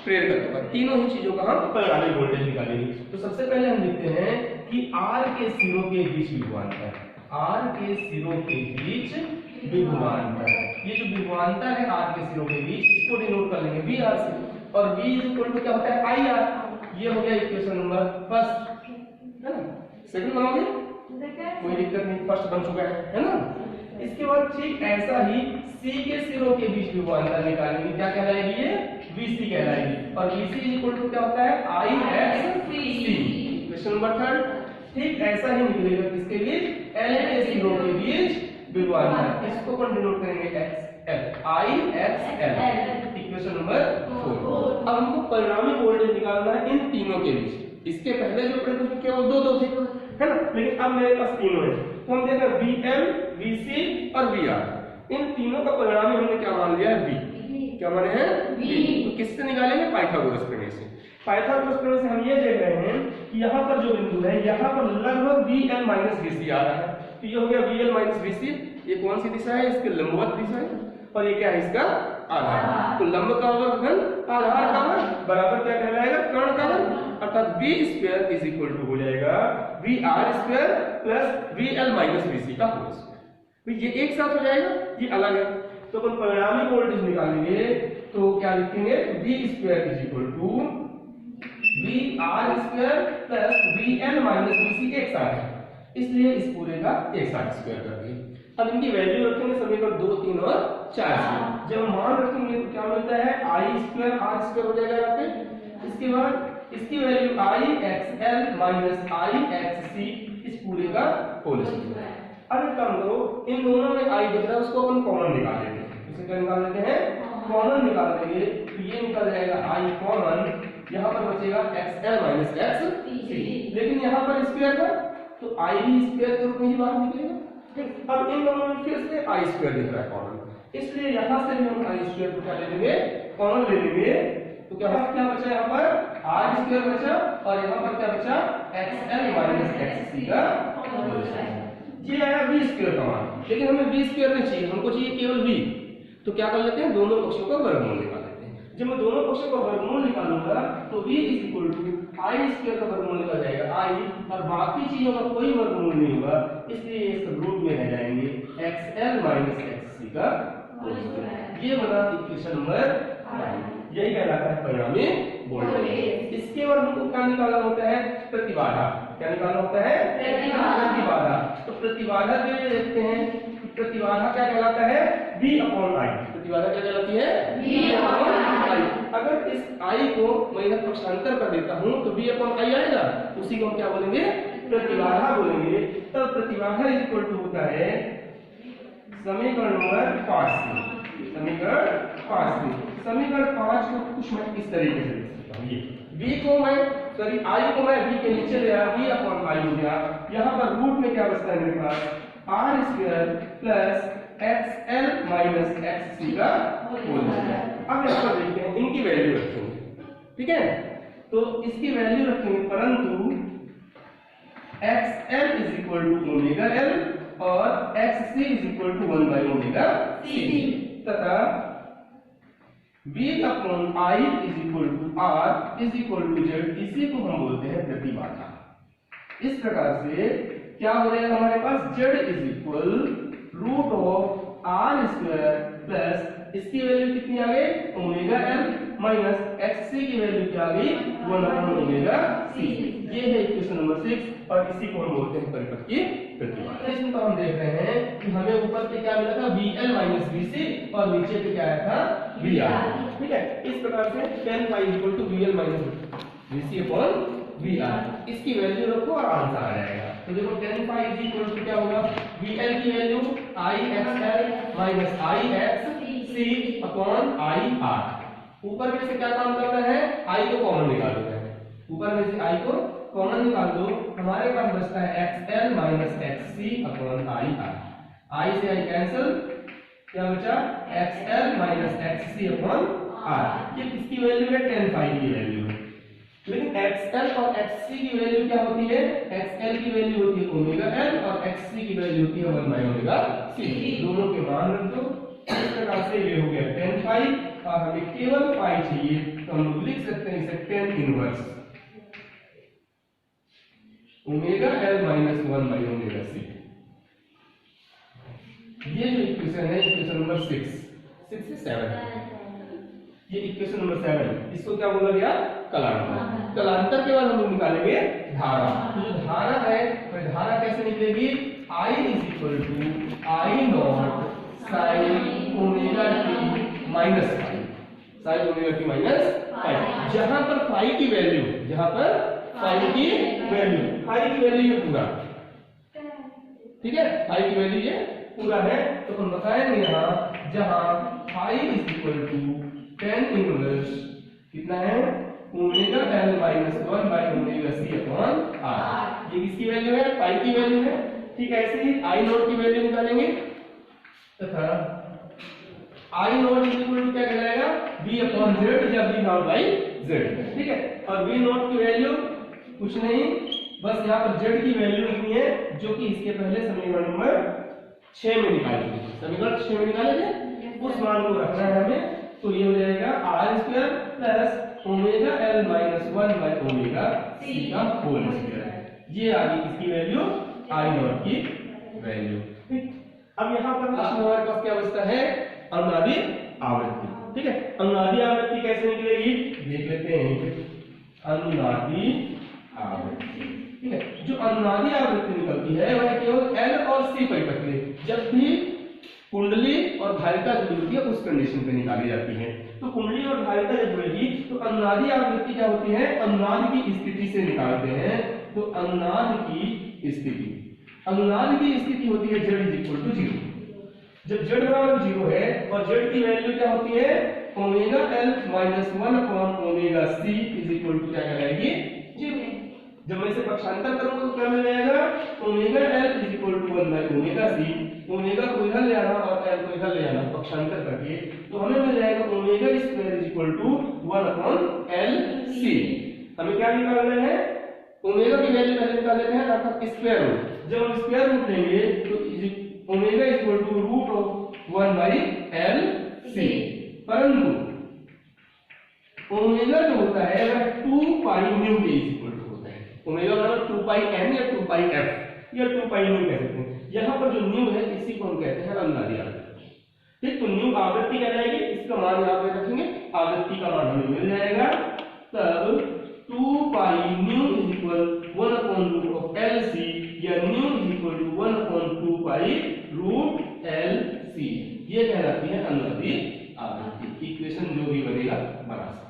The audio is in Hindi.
प्रेरित तत्व का, तीनों ही चीजों का हम परिणामी वोल्टेज निकालेंगे। तो सबसे पहले हम लिखते हैं कि R के सिरों के बीच विभवांतर, R के सिरों के बीच विभवांतर, ये जो विभवांतर है R के सिरों के बीच, इसको डिनोट कर लेंगे VR से, और V इक्वल टू क्या होता है IR। ये हो गया इक्वेशन नंबर फर्स्ट, है ना। सेकंड बनाओगे कोई दिक्कत नहीं, फर्स्ट बन चुका है ना। इसके बाद ठीक ऐसा ही C के सिरों के बीच विभवांतर निकालेंगे, क्या कहलाएगी ये VC कहलाएगी, और VC इक्वल टू क्या होता है IXC। क्वेश्चन नंबर थर्ड ठीक ऐसा ही निकलेगा किसके बीच L के सिरों के बीच विभवांतर, इसको अपन डिनोट करेंगे IXL। Equation number 4। अब हमको परिणामी वोल्टेज निकालना है इन तीनों के बीच। इसके पहले जो प्रश्न केवल दो थे, है ना, लेकिन अब मेरे पास तीनों है, तो हम देखें VL, VC और VR, इन तीनों का परिणामी हमने क्या मान लिया है V। क्या माने हैं V। तो किससे निकालेंगे पाइथागोरस प्रमेय से। पाइथागोरस प्रमेय से हम ये देख रहे हैं कि यहाँ पर जो बिंदु है, यहाँ पर लगभग VL माइनस VC आ रहा है, तो ये हो गया VL माइनस VC। ये कौन सी दिशा है, इसके लंबवत दिशा है, और ये क्या है इसका आधार। तो लंब का वर्ग घन आधार का वर्ग बराबर क्या कहलाएगा कर्ण का वर्ग, अर्थात V square is equal to हो जाएगा VR square plus VL minus VC का होल स्क्वायर। ये एक साथ हो जाएगा, ये अलग है। तो अपन परिणामी वोल्टेज निकालेंगे तो क्या लिखेंगे V square is equal to VR square plus VL minus VC एक साथ है, इसलिए इस पूरे का एक साथ स्क्वायर कर दिए। अब इनकी वैल्यू रखेंगे समीकरण 2, 3 और 4 से। जब मान रखेंगे तो क्या मिलता है I स्क्वायर R स्क्वायर हो जाएगा यहाँ पे। इसके बाद इसकी वैल्यू IXL माइनस IXC इस पूरे का होल स्क्वायर। अब एक काम करो, इन दोनों में I दिख रहा है उसको अपन कॉमन निकाल लेते हैं। इसे क्या निकाल लेते हैं कॉमन निकाल देंगे, तो ये निकल जाएगा I कॉमन, यहाँ पर बचेगा XL माइनस XC, लेकिन यहाँ पर स्क्वायर था तो I भी स्क्वायर के रूप में ही बाहर निकलेगा। अब इन दोनों में फिर से I स्क्वायर दिख रहा है कॉमन, इसलिए यहाँ से भी हम I स्क्वायर को क्या ले लेंगे कॉमन ले लेंगे। तो क्या बचा यहाँ पर R स्क्वायर बचा, और यहाँ पर क्या बचा XL माइनस XC का होल स्क्वायर। ये आया V स्क्वायर का मान, लेकिन हमें V स्क्वायर नहीं चाहिए, हमको चाहिए केवल V। तो क्या कर लेते हैं दोनों पक्षों का वर्गमूल निकाल लेते हैं। जब मैं दोनों पक्षों का वर्गमूल निकालूंगा तो V is equal to I square का वर्गमूल निकल जाएगा I, और बाकी चीजों का कोई वर्गमूल नहीं होगा, इसलिए ये सब रूट में रह जाएंगे XL माइनस XC का होल स्क्वायर। ये बना इक्वेशन नंबर 5। यही कहलाता है परिणामी वोल्टेज। इसके बाद हमको क्या निकालना होता है प्रतिबाधा। क्या निकालना होता है प्रतिबाधा। तो प्रतिबाधा के लिए देखते हैं कि प्रतिबाधा क्या कहलाता है V अपॉन I। प्रतिबाधा क्या कहलाती है V अपॉन I। अगर इस I को मैं इधर पक्षांतर कर देता हूं तो V अपॉन I आएगा, उसी को हम क्या बोलेंगे प्रतिबाधा बोलेंगे। तब प्रतिबाधा इज इक्वल टू होता है समीकरण नंबर 5 से। समीकरण 5 से, समीकरण 5 को कुछ मैं इस तरीके से लिख सकता हूं। ये V को मैं I को मैं V के नीचे ले आया, V अपॉन I हो गया। यहाँ पर रूट में क्या बचता है मेरे पास R square plus XL minus XC का होल स्क्वायर। अब यहाँ पर देखते हैं इनकी वैल्यू रखेंगे, ठीक है। तो इसकी वैल्यू रखेंगे, परंतु XL is equal to omega L और XC is equal to 1 by omega C, तथा V upon I is equal to R is equal to Z, इसी को हम बोलते हैं प्रतिबाधा। इस प्रकार से क्या हो जाएगा हमारे पास Z is equal root of R square plus इसकी वैल्यू कितनी आ गई ओमेगा L माइनस XC की वैल्यू क्या आ गई 1 अपॉन ओमेगा C। ये है इक्वेशन नंबर 6, और इसी को हम बोलते हैं परिपथ की प्रतिबाधा। इसमें तो हम देख रहे हैं कि हमें ऊपर पे क्या मिला था VL माइनस VC, और नीचे पे क्या आया था VR, ठीक है। इस प्रकार से tan phi equal to VL minus VC upon VR, इसकी वैल्यू रखो और आंसर आ जाएगा। तो देखो tan phi इक्वल टू क्या होगा VL की value IXL minus IXC upon IR। ऊपर में से क्या काम करना है I को कॉमन निकाल देना है, ऊपर में से I को कॉमन निकाल दो, हमारे पास बचता है XL minus XC upon IR। I से I कैंसिल, क्या बचा XL minus XC upon R। ये किसकी वैल्यू है tan phi की वैल्यू है, लेकिन XL और XC की वैल्यू क्या होती है XL की वैल्यू होती है ओमेगा L और XC की वैल्यू होती है 1 बाई ओमेगा C। दोनों के मान रख दो, इस प्रकार से ये हो गया tan phi और हमें केवल phi चाहिए तो हम लोग लिख सकते हैं इसे tan inverse omega l minus 1 by omega c। ये जो इक्वेशन है इक्वेशन नंबर 6 से 7, ये इक्वेशन नंबर 7, इसको क्या बोला गया कलांतर। कलांतर के बाद हम लोग निकालेंगे धारा। तो जो धारा है वह धारा कैसे निकलेगी, I is equal to I naught sine omega t minus five, sine omega t minus five, जहां पर फाई की वैल्यू, जहां पर फाई की वैल्यू, फाई की वैल्यू ये पूरा, ठीक है, फाई की वैल्यू ये पूरा है। तो हम बताएंगे यहाँ जहां phi is equal to tan inverse कितना है omega l minus 1 by omega c upon r, ये किसकी वैल्यू है, पाई की वैल्यू है। ठीक है, ऐसे ही आई नॉट की वैल्यू निकालेंगे तथा आई नॉट इज इक्वल टू क्या कहलाएगा b अपॉन z या b नॉट बाई z। ठीक है, और b नॉट की वैल्यू कुछ नहीं, बस यहाँ पर z की वैल्यू लिखनी है जो कि इसके पहले समीकरण नंबर 6 में निकाली थी। समीकरण 6 में निकाले थे, उस मान को रखना है हमें। तो ये हो जाएगा r square plus omega l minus 1 by omega c का होल स्क्वायर। ये आ गई किसकी वैल्यू, आई नॉट की वैल्यू। ठीक, अब यहाँ पर हमारे पास क्या बचता है, अनुनादी आवृत्ति। ठीक है, अनुनादी आवृत्ति कैसे निकलेगी देख लेते हैं। अनुनादी आवृत्ति, ठीक है, जो अनुनादी आवृत्ति निकलती है वह केवल L और C परिपथ, जब भी कुंडली और धारिता जुड़ी होती है उस कंडीशन पे निकाली जाती है। तो कुंडली और धारिता जब जुड़ेगी तो अनुनादी आवृत्ति क्या होती है, अनुनाद की स्थिति से निकालते हैं। तो अनुनाद की स्थिति, अनुनाद की स्थिति होती है z इज इक्वल टू 0। जब z बराबर 0 है और z की वैल्यू क्या होती है omega l minus 1 upon omega c is equal to क्या कहलाएगी 0। जब मैं इसे पक्षांतर करूंगा तो क्या मिल जाएगा, omega l is equal to 1 by omega c, omega को इधर ले आना और l को इधर ले आना पक्षांतर करके, तो हमें मिल जाएगा omega square is equal to 1 upon l c। हमें क्या निकालना है, ओमेगा की वैल्यू पहले निकाल लेते हैं अर्थात स्क्वायर रूट। जब हम स्क्वायर रूट लेंगे तो omega is equal to root of 1 by l c, परंतु ओमेगा जो होता है वह 2 पाई न्यू के इक्वल टू होता है। ओमेगा बराबर 2 पाई n या 2 पाई f या 2 पाई न्यू कह सकते हैं। यहाँ पर जो न्यू है इसी को हम कहते हैं अनुनादी आवृत्ति। ठीक, तो न्यू आवृत्ति कहलाएगी, इसका मान यहाँ पे रखेंगे, आवृत्ति का मान हमें मिल जाएगा। तब 2 pi nu is equal 1 upon root of l c या nu is equal to 1 upon 2 pi root l c, ये कहलाती है अनुनादी आवृत्ति। इक्वेशन जो भी बनेगा बना सकते हैं।